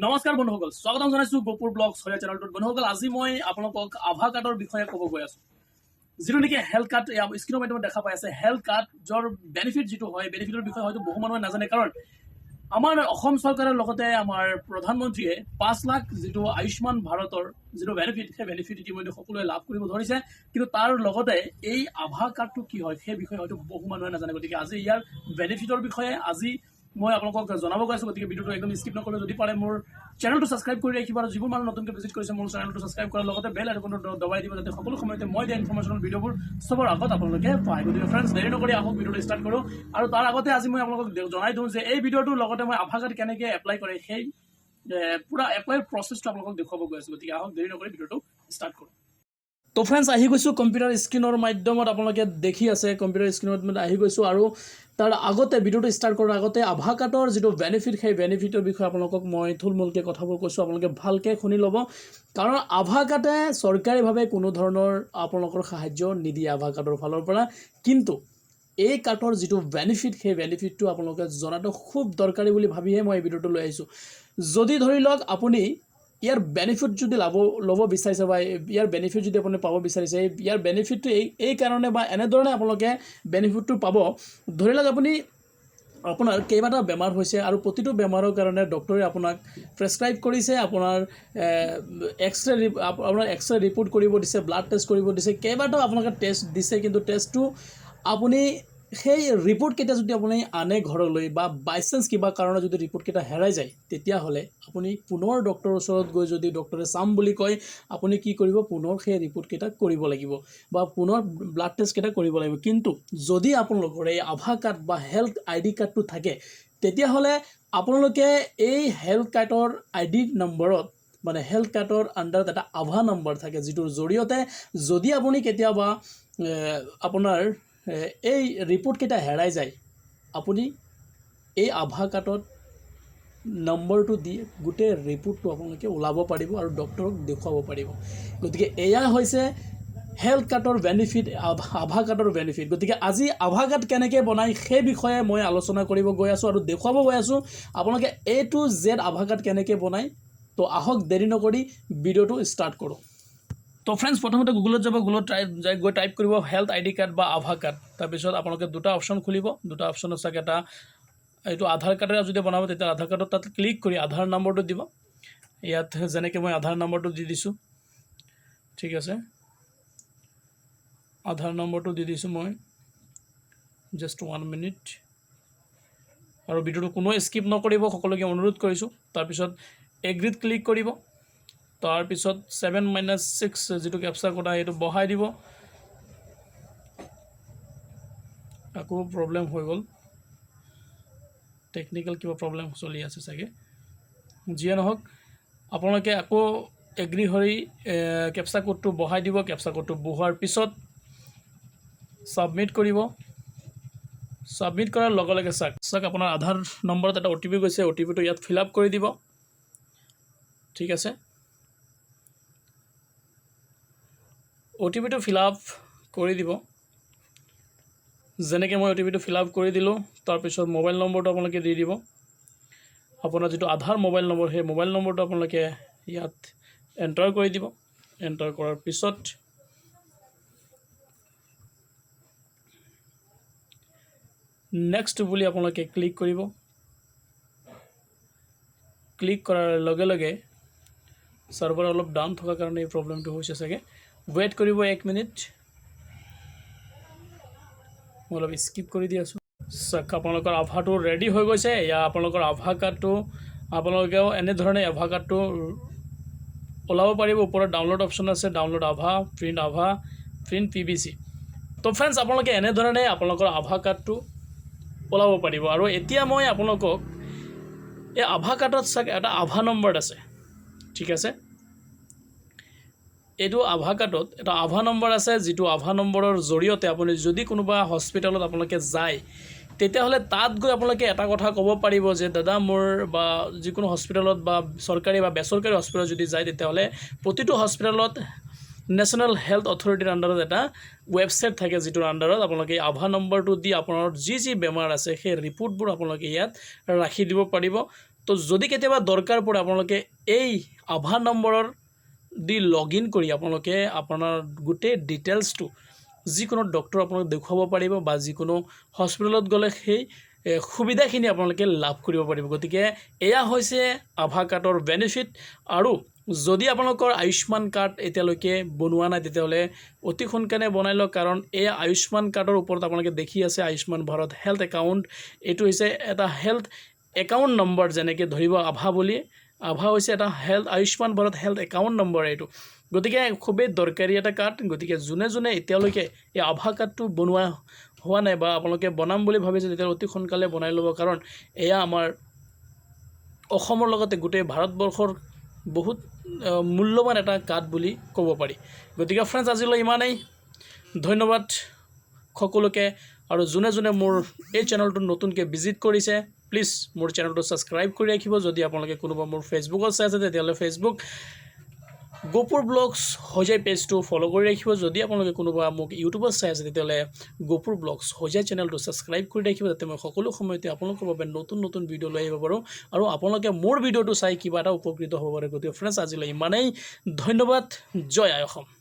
নমস্কাৰ বন্ধুসকল, স্বাগতম জনাইছোঁ গোপুৰ ব্লগ ছয়া চেনেলটোত। বন্ধুসকল, আজি মই আপোনালোকক আভা কাৰ্ডৰ বিষয়ে ক'ব গৈ আছোঁ। যিটো নেকি হেল্থ কাৰ্ড স্ক্ৰীনৰ মাধ্যমত দেখা পাই আছে। হেল্থ কাৰ্ডৰ বেনিফিট যিটো হয়, বেনিফিটৰ বিষয়ে হয়তো বহু মানুহে নাজানে। কাৰণ আমাৰ অসম চৰকাৰৰ লগতে আমাৰ প্ৰধানমন্ত্ৰীয়ে 5 লাখ যিটো আয়ুষ্মান ভাৰতৰ যিটো বেনিফিট, সেই বেনিফিট ইতিমধ্যে সকলোৱে লাভ কৰিব ধৰিছে। কিন্তু তাৰ লগতে এই আভা কাৰ্ডটো কি হয় সেই বিষয়ে হয়তো বহু মানুহে নাজানে। গতিকে আজি ইয়াৰ বেনিফিটৰ বিষয়ে মই আপোনালোকক জনাব গৈ আছোঁ। গতিকে ভিডিঅ'টো একদম স্কিপ নকৰিলে, যদি পাৰে মোৰ চেনেলটো ছাবস্ক্ৰাইব কৰি ৰাখিব আৰু যিবোৰ মানুহ নতুনকৈ ভিজিট কৰিছে মোৰ চেনেলটো ছাবস্ক্ৰাইব কৰাৰ লগতে বেল আইকনটো দবাই দিব, যাতে সকলো সময়তে মই দিয়া ইনফৰমেশ্যনৰ ভিডিঅ'বোৰ চবৰ আগত আপোনালোকে পায়। গতিকে ফ্ৰেণ্ডছ, দেৰি নকৰি আহক ভিডিঅ'টো ষ্টাৰ্ট কৰোঁ। আৰু তাৰ আগতে আজি মই আপোনালোকক জনাই দিওঁ যে এই ভিডিঅ'টোৰ লগতে মই আভা কাৰ্ড কেনেকৈ এপ্লাই কৰে সেই পুৰা এপ্লাই প্ৰচেছটো আপোনালোকক দেখুৱাব গৈ আছোঁ। গতিকে আহক দেৰি নকৰি ভিডিঅ'টো ষ্টাৰ্ট কৰোঁ। তো ফ্ৰেণ্ডছ, আহি গৈছোঁ কম্পিউটাৰ স্ক্ৰীনৰ মাধ্যমত। আপোনালোকে দেখি আছে কম্পিউটাৰ স্ক্ৰীনত আহি গৈছোঁ। আৰু তাৰ আগতে ভিডিঅ'টো ষ্টাৰ্ট কৰাৰ আগতে আভা কাৰ্ডৰ যিটো বেনিফিট, সেই বেনিফিটৰ বিষয়ে আপোনালোকক মই থুলমূলকৈ কথাবোৰ কৈছোঁ। আপোনালোকে ভালকৈ শুনি ল'ব। কাৰণ আভা কাৰ্ডে চৰকাৰীভাৱে কোনো ধৰণৰ আপোনালোকৰ সাহায্য নিদিয়ে আভা কাৰ্ডৰ ফালৰ পৰা। কিন্তু এই কাৰ্ডৰ যিটো বেনিফিট, সেই বেনিফিটটো আপোনালোকে জনাটো খুব দৰকাৰী বুলি ভাবিহে মই এই ভিডিঅ'টো লৈ আহিছোঁ। যদি ধৰি লওক আপুনি ইয়াৰ বেনিফিট যদি ল'ব বিচাৰিছে বা ইয়াৰ বেনিফিট যদি আপুনি পাব বিচাৰিছে, ইয়াৰ বেনিফিটটো এই কাৰণে বা এনেধৰণে আপোনালোকে বেনিফিটটো পাব। ধৰি লওক আপোনাৰ কেইবাটা বেমাৰ হৈছে আৰু প্ৰতিটো বেমাৰৰ কাৰণে ডক্টৰে আপোনাক প্ৰেছক্ৰাইব কৰিছে, আপোনাৰ এক্সৰে ৰিপৰ্ট কৰিব দিছে, ব্লাড টেষ্ট কৰিব দিছে, কেইবাটাও আপোনালোকে টেষ্ট দিছে। কিন্তু টেষ্টটো আপুনি সেই ৰিপৰ্টকেইটা যদি আপুনি আনে ঘৰলৈ বা বাইচান্স কিবা কাৰণে যদি ৰিপৰ্টকেইটা হেৰাই যায়, তেতিয়াহ'লে আপুনি পুনৰ ডক্টৰৰ ওচৰত গৈ যদি ডক্টৰে চাম বুলি কয়, আপুনি কি কৰিব, পুনৰ সেই ৰিপৰ্টকেইটা কৰিব লাগিব বা পুনৰ ব্লাড টেষ্টকেইটা কৰিব লাগিব। কিন্তু যদি আপোনালোকৰ এই আভা কাৰ্ড বা হেল্থ ID কাৰ্ডটো থাকে, তেতিয়াহ'লে আপোনালোকে এই হেল্থ কাৰ্ডৰ ID নম্বৰত, মানে হেল্থ কাৰ্ডৰ আণ্ডাৰত এটা আভা নম্বৰ থাকে, যিটোৰ জৰিয়তে যদি আপুনি কেতিয়াবা আপোনাৰ এই ৰিপৰ্টকেইটা হেৰাই যায়, আপুনি এই আভা কাৰ্ডত নম্বৰটো দি গোটেই ৰিপৰ্টটো আপোনালোকে ওলাব পাৰিব আৰু ডক্টৰক দেখুৱাব পাৰিব। গতিকে এয়া হৈছে হেল্থ কাৰ্ডৰ বেনিফিট, আভা কাৰ্ডৰ বেনিফিট। গতিকে আজি আভা কাৰ্ড কেনেকৈ বনায় সেই বিষয়ে মই আলোচনা কৰিব গৈ আছোঁ আৰু দেখুৱাব গৈ আছোঁ আপোনালোকে A to Z Abha card কেনেকৈ বনায়। তো আহক দেৰি নকৰি ভিডিঅ'টো ষ্টাৰ্ট কৰোঁ। তো ফ্ৰেণ্ডছ, প্ৰথমতে গুগলত যাব, গুগলত গৈ টাইপ কৰিব হেল্থ ID কাৰ্ড বা আভা কাৰ্ড। তাৰপিছত আপোনালোকে দুটা অপশ্যন খুলিব। দুটা অপশ্যন আছে, এটা এইটো আধাৰ কাৰ্ডেৰে যদি বনাব, তেতিয়া আধাৰ কাৰ্ডত তাত ক্লিক কৰি আধাৰ নম্বৰটো দিব। ইয়াত যেনেকৈ মই আধাৰ নম্বৰটো দি দিছোঁ, ঠিক আছে, আধাৰ নম্বৰটো দি দিছোঁ মই। Just 1 minute. আৰু ভিডিঅ'টো কোনো স্কিপ নকৰিব, সকলোকে অনুৰোধ কৰিছোঁ। তাৰপিছত এগ্ৰীত ক্লিক কৰিব। তাৰপিছত 7-6 যিটো কেপচা কোড সেইটো বহাই দিব। আকৌ প্ৰব্লেম হৈ গ'ল, টেকনিকেল কিবা প্ৰব্লেম চলি আছে চাগে। যিয়ে নহওক, আপোনালোকে আকৌ এগ্ৰী হৈ কেপচা কোডটো বহাই দিব। কেপচা কোডটো বহোৱাৰ পিছত ছাবমিট কৰিব। ছাবমিট কৰাৰ লগে লগে চাওক আপোনাৰ আধাৰ নম্বৰত এটা OTP গৈছে। OTPটো ইয়াত ফিল আপ কৰি দিব, ঠিক আছে। OTPটো ফিল আপ কৰি দিব। যেনেকৈ মই OTPটো ফিল আপ কৰি দিলোঁ, তাৰপিছত মোবাইল নম্বৰটো আপোনালোকে দি দিব। আপোনাৰ যিটো আধাৰ মোবাইল নম্বৰ, সেই মোবাইল নম্বৰটো আপোনালোকে ইয়াত এণ্টাৰ কৰি দিব। এণ্টাৰ কৰাৰ পিছত নেক্সট বুলি আপোনালোকে ক্লিক কৰিব। ক্লিক কৰাৰ লগে লগে ছাৰ্ভাৰ অলপ ডাউন থকাৰ কাৰণে এই প্ৰব্লেমটো হৈছে চাগে। ৱেইট কৰিব 1 মিনিট। মই অলপ স্কিপ কৰি দি আছোঁ। চাওক, আপোনালোকৰ আভাটো ৰেডি হৈ গৈছে। এয়া আপোনালোকৰ আভা কাৰ্ডটো। আপোনালোকেও এনেধৰণে আভা কাৰ্ডটো ওলাব পাৰিব। ওপৰত ডাউনলোড অপশ্যন আছে, ডাউনলোড আভা, প্ৰিণ্ট PVC। তো ফ্ৰেণ্ডছ, আপোনালোকে এনেধৰণে আপোনালোকৰ আভা কাৰ্ডটো ওলাব পাৰিব। আৰু এতিয়া মই আপোনালোকক এই আভা কাৰ্ডত চাওক এটা আভা নম্বৰ আছে, ঠিক আছে। এইটো আভা কাৰ্ডত এটা আভা নম্বৰ আছে, যিটো আভা নম্বৰৰ জৰিয়তে আপুনি যদি কোনোবা হস্পিটেলত আপোনালোকে যায়, তেতিয়াহ'লে তাত গৈ আপোনালোকে এটা কথা ক'ব পাৰিব যে দাদা, মোৰ বা যিকোনো হস্পিটেলত বা চৰকাৰী বা বেচৰকাৰী হস্পিটেলত যদি যায়, তেতিয়াহ'লে প্ৰতিটো হস্পিটেলত নেশ্যনেল হেল্থ অথৰিটিৰ আণ্ডাৰত এটা ৱেবছাইট থাকে, যিটোৰ আণ্ডাৰত আপোনালোকে আভা নম্বৰটো দি আপোনাৰ যি বেমাৰ আছে সেই ৰিপৰ্টবোৰ আপোনালোকে ইয়াত ৰাখি দিব পাৰিব। তো যদি কেতিয়াবা দৰকাৰ পৰে আপোনালোকে এই আভা নম্বৰৰ দি লগ ইন কৰি আপোনালোকে আপোনাৰ গোটেই ডিটেইলছটো যিকোনো ডক্টৰ আপোনালোকে দেখুৱাব পাৰিব বা যিকোনো হস্পিটেলত গ'লে সেই সুবিধাখিনি আপোনালোকে লাভ কৰিব পাৰিব গতিকে এয়া হৈছে আভা কাৰ্ডৰ বেনিফিট আৰু যদি আপোনালোকৰ আয়ুষ্মান কাৰ্ড এতিয়ালৈকে বনোৱা নাই তেতিয়াহ'লে অতি সোনকালে বনাই লওক কাৰণ এই আয়ুষ্মান কাৰ্ডৰ ওপৰত আপোনালোকে দেখি আছে আয়ুষ্মান ভাৰত হেল্থ একাউণ্ট এইটো হৈছে এটা হেল্থ একাউণ্ট নম্বৰ যেনেকৈ ধৰিব আভা বুলি আভা হৈছে এটা Ayushman Bharat health account number এইটো গতিকে খুবেই দৰকাৰী এটা কাৰ্ড গতিকে যোনে যোনে এতিয়ালৈকে এই আভা কাৰ্ডটো বনোৱা হোৱা নাই বা আপোনালোকে বনাম বুলি ভাবিছে তেতিয়া অতি সোনকালে বনাই ল'ব কাৰণ এয়া আমাৰ অসমৰ লগতে গোটেই ভাৰতবৰ্ষৰ বহুত মূল্যৱান এটা কাৰ্ড বুলি ক'ব পাৰি গতিকে ফ্ৰেণ্ডছ আজিলৈ ইমানেই ধন্যবাদ সকলোকে আৰু যোনে যোনে মোৰ এই চেনেলটো নতুনকৈ ভিজিট কৰিছে প্লিজ মোৰ চেনেলটো ছাবস্ক্ৰাইব কৰি ৰাখিব যদি আপোনালোকে কোনোবা মোৰ ফেচবুকত চাই আছে তেতিয়াহ'লে ফেচবুক গপুৰ ব্লগছ হজাই পেজটো ফ'ল' কৰি ৰাখিব যদি আপোনালোকে কোনোবা মোক ইউটিউবত চাই আছে তেতিয়াহ'লে গপুৰ ব্লগছ হজাই চেনেলটো ছাবস্ক্ৰাইব কৰি ৰাখিব যাতে মই সকলো সময়তে আপোনালোকৰ বাবে নতুন নতুন ভিডিঅ' লৈ আহিব পাৰোঁ আৰু আপোনালোকে মোৰ ভিডিঅ'টো চাই কিবা এটা উপকৃত হ'ব পাৰে গতিকে ফ্ৰেণ্ডছ আজিলৈ ইমানেই ধন্যবাদ জয় আই অসম